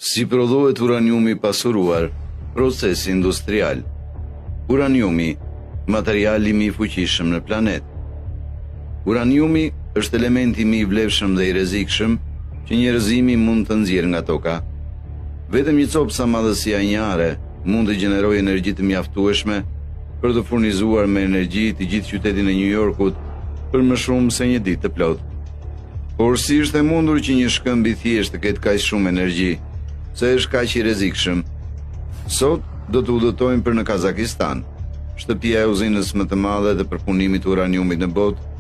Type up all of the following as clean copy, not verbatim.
Si prodhohet uraniumi pasuruar, proces industrial. Uraniumi, materiali më i fuqishëm në planet. Uraniumi është elementi më i vlefshëm dhe i rrezikshëm që njerëzimi mund të nxjerrë nga toka. Vetëm një copë sa madhësia e një are mund të gjenerojë energji të mjaftueshme për të furnizuar me energji të gjithë qytetin e New Yorkut për më shumë se një ditë të plotë. Por si është e mundur që një shkëmb i thjeshtë të ketë kaq shumë energji, se është kaq i rrezikshëm? Sot do të udhëtojmë për në Kazakistan, shtëpia e uzinës më të madhe të përpunimit të uraniumit në botë,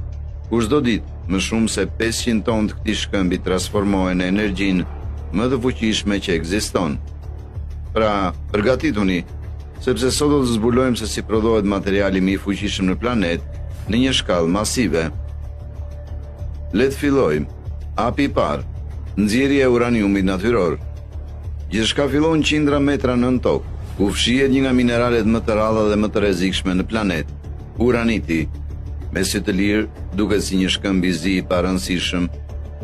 ku çdo ditë më shumë se 500 tonë të këtij shkëmbi transformohen në energjinë më të fuqishme që ekziston. Pra, përgatituni, sepse sot do të zbulojmë se si prodhohet materiali më i fuqishëm në planet në një shkallë masive. Le të fillojmë. Hapi i parë, nxjerrja e uraniumit natyror. Gjithçka fillon qindra metra nën tokë, ku fshihet një nga mineralet më të rralla dhe më të rrezikshme në planet, uraniti. Me sy të lirë duket si një shkëmb i zi i parëndësishëm,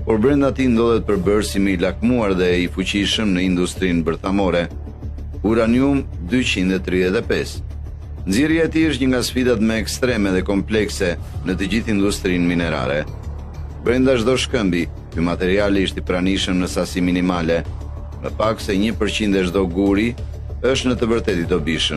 por brenda tij ndodhet përbërësi më i lakmuar dhe i fuqishëm në industrinë bërthamore, uranium 235. Nxjerrja e tij është një nga sfidat më ekstreme dhe komplekse në të gjithë industrinë minerare. Brenda çdo shkëmbi, ky materiali është i pranishëm në sasi minimale, më pak se 1% e çdo guri është në të vërtetë i dobishëm.